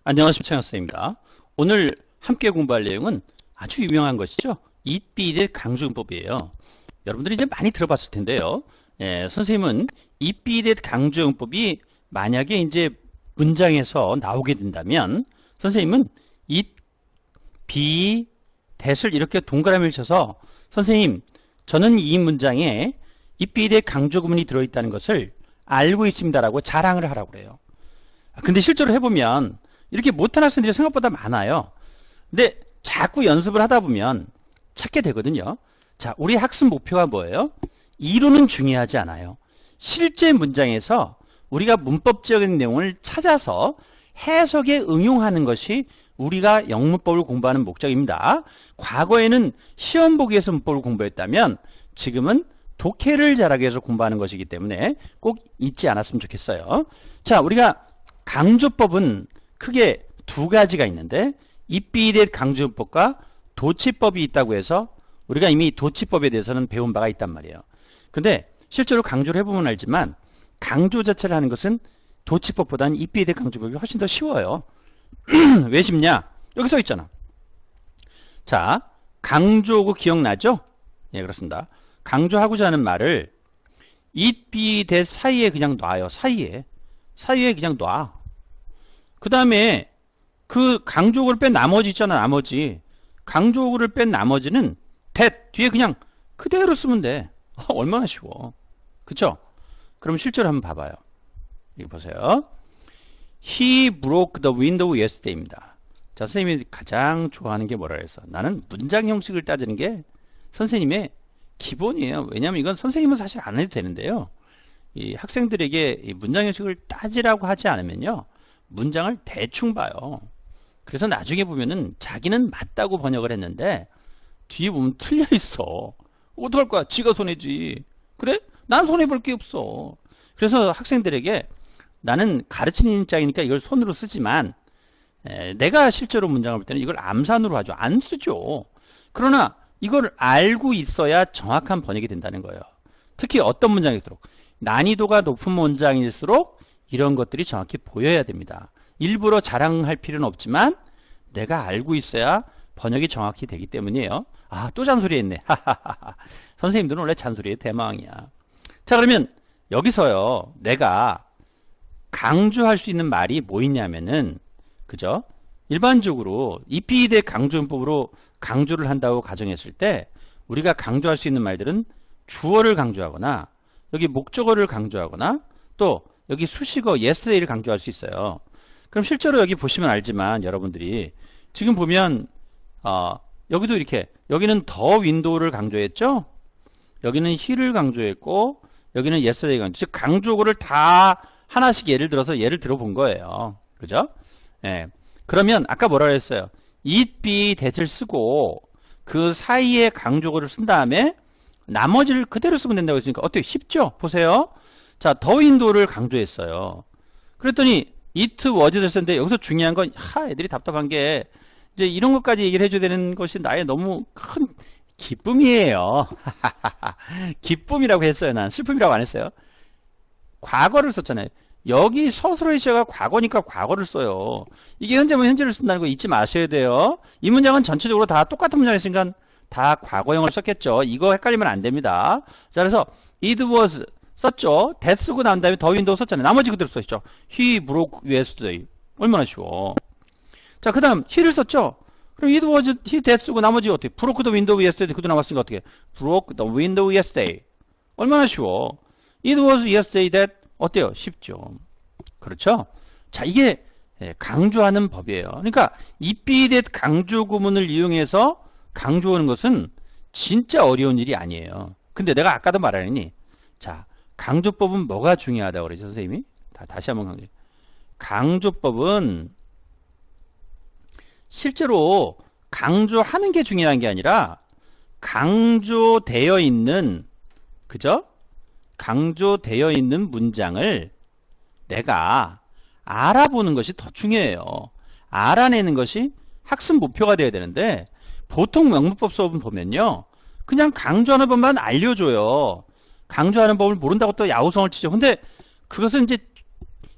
안녕하십니까, 최영수입니다. 오늘 함께 공부할 내용은 아주 유명한 것이죠. 이삐대 강조용법이에요. 여러분들이 이제 많이 들어봤을 텐데요. 선생님은 이삐대 강조용법이 만약에 이제 문장에서 나오게 된다면 선생님은 it, be, that을 이렇게 동그라미를 쳐서 선생님, 저는 이 문장에 이삐대 강조구문이 들어있다는 것을 알고 있습니다라고 자랑을 하라고 그래요. 근데 실제로 해보면 이렇게 못한 학생들이 생각보다 많아요. 근데 자꾸 연습을 하다 보면 찾게 되거든요. 자, 우리 학습 목표가 뭐예요? 이론은 중요하지 않아요. 실제 문장에서 우리가 문법적인 내용을 찾아서 해석에 응용하는 것이 우리가 영문법을 공부하는 목적입니다. 과거에는 시험 보기 위해서 문법을 공부했다면 지금은 독해를 잘하기 위해서 공부하는 것이기 때문에 꼭 잊지 않았으면 좋겠어요. 자, 우리가 강조법은 크게 두 가지가 있는데 이삐대 강조법과 도치법이 있다고 해서 우리가 이미 도치법에 대해서는 배운 바가 있단 말이에요. 근데 실제로 강조를 해보면 알지만 강조 자체를 하는 것은 도치법보다는 이삐대 강조법이 훨씬 더 쉬워요. 왜 쉽냐? 여기 써 있잖아. 자, 강조고 기억나죠? 예, 그렇습니다. 강조하고자 하는 말을 이삐대 사이에 그냥 놔요. 사이에 그냥 놔. 그 다음에 그 강조구를 뺀 나머지 있잖아. 나머지 강조구를 뺀 나머지는 that 뒤에 그냥 그대로 쓰면 돼. 얼마나 쉬워. 그쵸? 그럼 실제로 한번 봐봐요. 여기 보세요. He broke the window yesterday입니다. 자, 선생님이 가장 좋아하는 게 뭐라 그랬어? 나는 문장 형식을 따지는 게 선생님의 기본이에요. 왜냐하면 이건 선생님은 사실 안 해도 되는데요. 이 학생들에게 이 문장 형식을 따지라고 하지 않으면요. 문장을 대충 봐요. 그래서 나중에 보면은 자기는 맞다고 번역을 했는데 뒤에 보면 틀려 있어. 어떡할 거야? 지가 손해지. 그래? 난 손해볼 게 없어. 그래서 학생들에게 나는 가르치는 입장이니까 이걸 손으로 쓰지만 내가 실제로 문장을 볼 때는 이걸 암산으로 하죠. 안 쓰죠. 그러나 이걸 알고 있어야 정확한 번역이 된다는 거예요. 특히 어떤 문장일수록 난이도가 높은 문장일수록 이런 것들이 정확히 보여야 됩니다. 일부러 자랑할 필요는 없지만 내가 알고 있어야 번역이 정확히 되기 때문이에요. 아, 또 잔소리 했네. 선생님들은 원래 잔소리의 대망이야. 자, 그러면 여기서요. 내가 강조할 수 있는 말이 뭐 있냐면은 그죠? 일반적으로 이삐대 강조용법으로 강조를 한다고 가정했을 때 우리가 강조할 수 있는 말들은 주어를 강조하거나 여기 목적어를 강조하거나 또 여기 수식어 yesterday를 강조할 수 있어요. 그럼 실제로 여기 보시면 알지만 여러분들이 지금 보면 여기도 이렇게 여기는 더 윈도우를 강조했죠. 여기는 he를 강조했고 여기는 yesterday 강조. 즉 강조어를 다 하나씩 예를 들어본 거예요. 그죠? 예. 그러면 아까 뭐라 그랬어요? it, be, that을 쓰고 그 사이에 강조어를 쓴 다음에 나머지를 그대로 쓰면 된다고 했으니까 어때요? 쉽죠? 보세요. 자, 더 윈도우를 강조했어요. 그랬더니 it was를 썼는데 여기서 중요한 건 애들이 답답한 게 이제 이런 것까지 얘기를 해줘야 되는 것이 나의 너무 큰 기쁨이에요. 기쁨이라고 했어요. 난 슬픔이라고 안 했어요. 과거를 썼잖아요. 여기 서술어의 시제가 과거니까 과거를 써요. 이게 현재면 현재를 쓴다는 거 잊지 마셔야 돼요. 이 문장은 전체적으로 다 똑같은 문장이었으니까 다 과거형을 썼겠죠. 이거 헷갈리면 안 됩니다. 자, 그래서 it was 썼죠. that 쓰고 난 다음에 더 윈도우 썼잖아요. 나머지 그대로 써있죠. he broke yesterday. 얼마나 쉬워. 자, 그 다음 he를 썼죠. 그럼 it was he that 쓰고 나머지 어떻게? broke the window yesterday. 그도 나왔으니까 어떻게? broke the window yesterday. 얼마나 쉬워. it was yesterday that 어때요? 쉽죠. 그렇죠? 자, 이게 강조하는 법이에요. 그러니까 이삐댓 강조 구문을 이용해서 강조하는 것은 진짜 어려운 일이 아니에요. 근데 내가 아까도 말하니 자, 강조법은 뭐가 중요하다고 그러죠, 선생님이? 다시 한번 강조해. 강조법은 실제로 강조하는 게 중요한 게 아니라 강조되어 있는 그죠? 강조되어 있는 문장을 내가 알아보는 것이 더 중요해요. 알아내는 것이 학습 목표가 되어야 되는데 보통 영문법 수업은 보면요. 그냥 강조하는 법만 알려줘요. 강조하는 법을 모른다고 또 야우성을 치죠. 근데 그것은 이제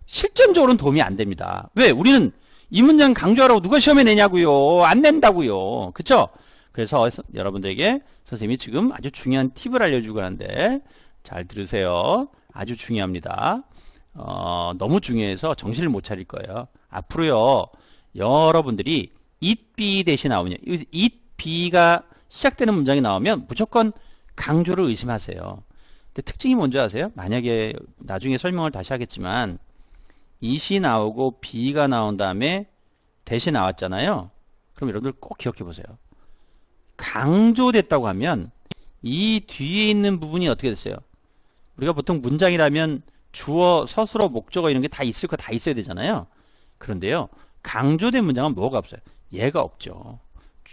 실전적으로는 도움이 안 됩니다. 왜? 우리는 이 문장 강조하라고 누가 시험에 내냐고요. 안 낸다고요. 그쵸? 그래서 여러분들에게 선생님이 지금 아주 중요한 팁을 알려주고 하는데 잘 들으세요. 아주 중요합니다. 너무 중요해서 정신을 못 차릴 거예요. 앞으로요. 여러분들이 it be 대신 나오면 it be가 시작되는 문장이 나오면 무조건 강조를 의심하세요. 근데 특징이 뭔지 아세요? 만약에 나중에 설명을 다시 하겠지만 it이 나오고 be가 나온 다음에 대신 나왔잖아요. 그럼 여러분들 꼭 기억해 보세요. 강조됐다고 하면 이 뒤에 있는 부분이 어떻게 됐어요? 우리가 보통 문장이라면 주어, 서술어, 목적어 이런 게 다 있을 거 다 있어야 되잖아요. 그런데요. 강조된 문장은 뭐가 없어요? 얘가 없죠.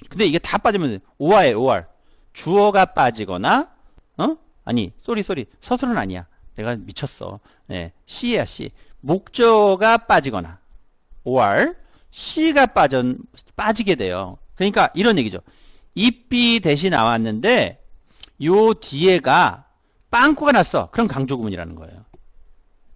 근데 이게 다 빠지면 OR이에요. OR. 주어가 빠지거나 아니 쏘리 서술은 아니야. 내가 미쳤어. 네, C야 C. 목적어가 빠지거나 OR C가 빠지게 돼요. 그러니까 이런 얘기죠. it be 대신 나왔는데 요 뒤에가 빵꾸가 났어. 그럼 강조구문이라는 거예요.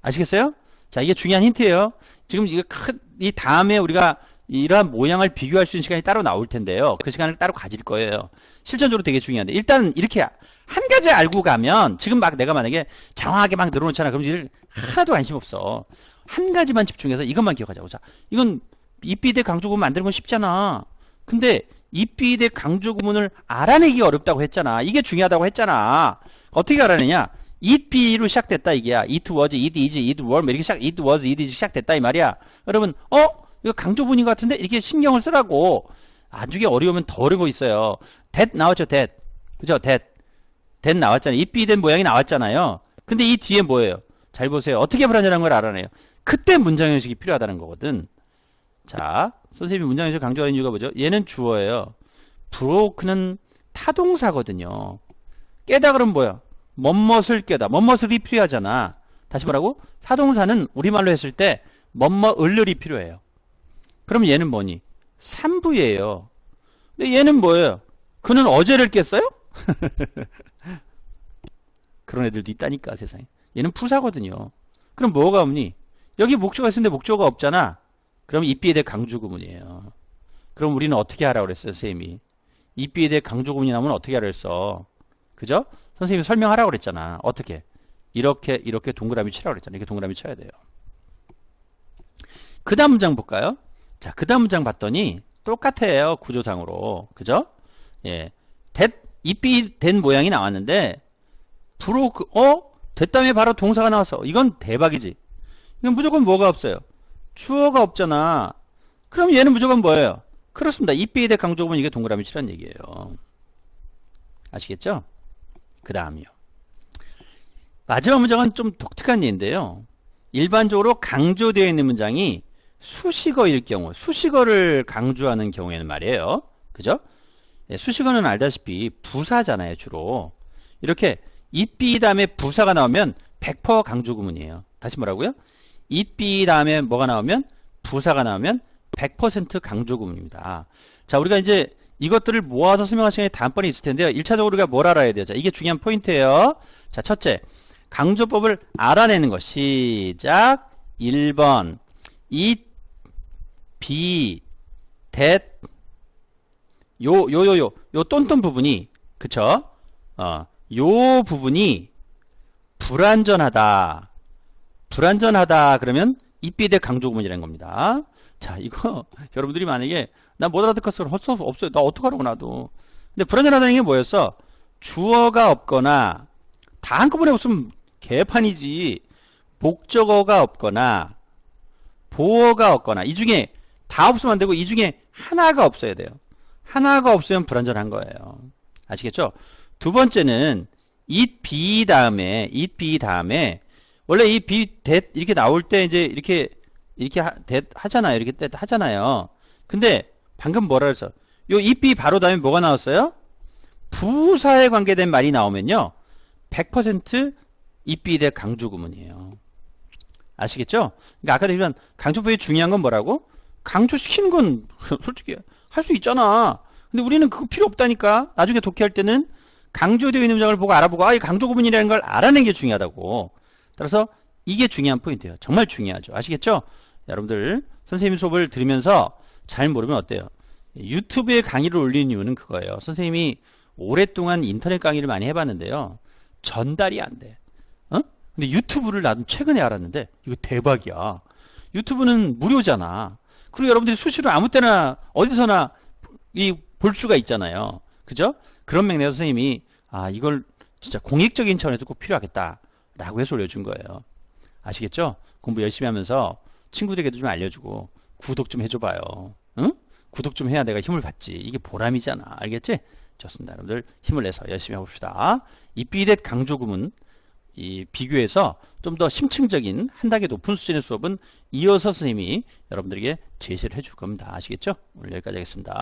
아시겠어요? 자, 이게 중요한 힌트예요. 지금 이 다음에 우리가 이러한 모양을 비교할 수 있는 시간이 따로 나올 텐데요. 그 시간을 따로 가질 거예요. 실전적으로 되게 중요한데 일단 이렇게 한 가지 알고 가면 지금 막 내가 만약에 장황하게 막 늘어놓잖아. 그럼 이들 하나도 관심 없어. 한 가지만 집중해서 이것만 기억하자고. 자, 이건 it be 대 강조구문 만드는 건 쉽잖아. 근데 it be 대 강조구문을 알아내기 어렵다고 했잖아. 이게 중요하다고 했잖아. 어떻게 알아내냐? it be로 시작됐다 이게야. it was, it is, it were 이렇게 it was, it is 시작됐다 이 말이야. 여러분 이거 강조문인 것 같은데 이렇게 신경을 쓰라고. 나중에 어려우면 더 어려운 거 있어요. that 나왔죠. that. 그죠? that 나왔잖아요. it be 된 모양이 나왔잖아요. 근데 이 뒤에 뭐예요? 잘 보세요. 어떻게 불안전한 걸 알아내요? 그때 문장 형식이 필요하다는 거거든. 자, 선생님이 문장 형식을 강조하는 이유가 뭐죠? 얘는 주어예요. broke는 타동사거든요. 깨다 그러면 뭐야? 뭐뭇을 깨다. 뭐뭇을이 필요하잖아. 다시 뭐라고? 타동사는 우리말로 했을 때 뭐뭇을이 필요해요. 그럼 얘는 뭐니? 3부예요. 근데 얘는 뭐예요? 그는 어제를 깼어요? 그런 애들도 있다니까 세상에. 얘는 부사거든요. 그럼 뭐가 없니? 여기 목적어가 있는데 목적어가 없잖아. 그럼 it be에 대해 강조구문이에요. 그럼 우리는 어떻게 하라고 그랬어요, 선생님이? it be에 대해 강조구문이 나오면 어떻게 하라 그랬어? 그죠? 선생님이 설명하라고 그랬잖아. 어떻게? 이렇게 동그라미 치라고 그랬잖아. 이렇게 동그라미 쳐야 돼요. 그 다음 문장 볼까요? 자, 그 다음 문장 봤더니 똑같아요. 구조상으로. 그죠? 예. it be 된 모양이 나왔는데 broke, 됐다음에 바로 동사가 나왔어. 이건 대박이지. 이건 무조건 뭐가 없어요? 주어가 없잖아. 그럼 얘는 무조건 뭐예요? 그렇습니다. it be에 대해 강조구문 이게 동그라미 치란 얘기예요. 아시겠죠? 그 다음이요. 마지막 문장은 좀 독특한 예인데요. 일반적으로 강조되어 있는 문장이 수식어일 경우, 수식어를 강조하는 경우에는 말이에요. 그죠? 예, 수식어는 알다시피 부사잖아요, 주로. 이렇게 it be 다음에 부사가 나오면 100% 강조구문이에요. 다시 뭐라고요? it be 다음에 뭐가 나오면 부사가 나오면 100% 강조구문입니다. 자, 우리가 이제 이것들을 모아서 설명할 시간이 다음번에 있을 텐데요. 1차적으로 우리가 뭘 알아야 돼요? 자, 이게 중요한 포인트예요. 자, 첫째, 강조법을 알아내는 것. 시작. 1번. it, be, that, 요 똔똔 부분이, 그쵸? 요 부분이 불완전하다. 그러면 it be 대 강조구문이라는 겁니다. 자, 이거 여러분들이 만약에 나 못 알아듣겠어. 할 수 없어요. 나 어떡하라고 나도. 근데 불완전하다는 게 뭐였어? 주어가 없거나 다 한꺼번에 없으면 개판이지. 목적어가 없거나 보어가 없거나 이 중에 다 없으면 안 되고 이 중에 하나가 없어야 돼요. 하나가 없으면 불완전한 거예요. 아시겠죠? 두 번째는 it be 다음에 원래 이 be that 이렇게 나올 때 이제 이렇게 that 하잖아요. 이렇게 that 하잖아요. 근데 방금 뭐라 그랬어? 요 it be 바로 다음에 뭐가 나왔어요? 부사에 관계된 말이 나오면요. 100% it be 대 강조구문이에요. 아시겠죠? 그러니까 아까도 얘기한 강조법이 중요한 건 뭐라고? 강조시키는 건 솔직히 할 수 있잖아. 근데 우리는 그거 필요 없다니까. 나중에 독해할 때는 강조되어 있는 문장을 보고 알아보고 이 강조구문이라는 걸 알아내는 게 중요하다고. 따라서 이게 중요한 포인트예요. 정말 중요하죠. 아시겠죠? 여러분들 선생님 수업을 들으면서 잘 모르면 어때요? 유튜브에 강의를 올리는 이유는 그거예요. 선생님이 오랫동안 인터넷 강의를 많이 해봤는데요. 전달이 안 돼. 어? 근데 유튜브를 나도 최근에 알았는데 이거 대박이야. 유튜브는 무료잖아. 그리고 여러분들이 수시로 아무 때나 어디서나 볼 수가 있잖아요. 그죠? 그런 맥락에서 선생님이 이걸 진짜 공익적인 차원에서 꼭 필요하겠다 라고 해서 올려준 거예요. 아시겠죠? 공부 열심히 하면서 친구들에게도 좀 알려주고 구독 좀 해줘봐요. 응? 구독 좀 해야 내가 힘을 받지. 이게 보람이잖아. 알겠지? 좋습니다. 여러분들 힘을 내서 열심히 해봅시다. 이삐댓 강조구문 비교해서 좀 더 심층적인 한 단계 높은 수준의 수업은 이어서 선생님이 여러분들에게 제시를 해줄 겁니다. 아시겠죠? 오늘 여기까지 하겠습니다.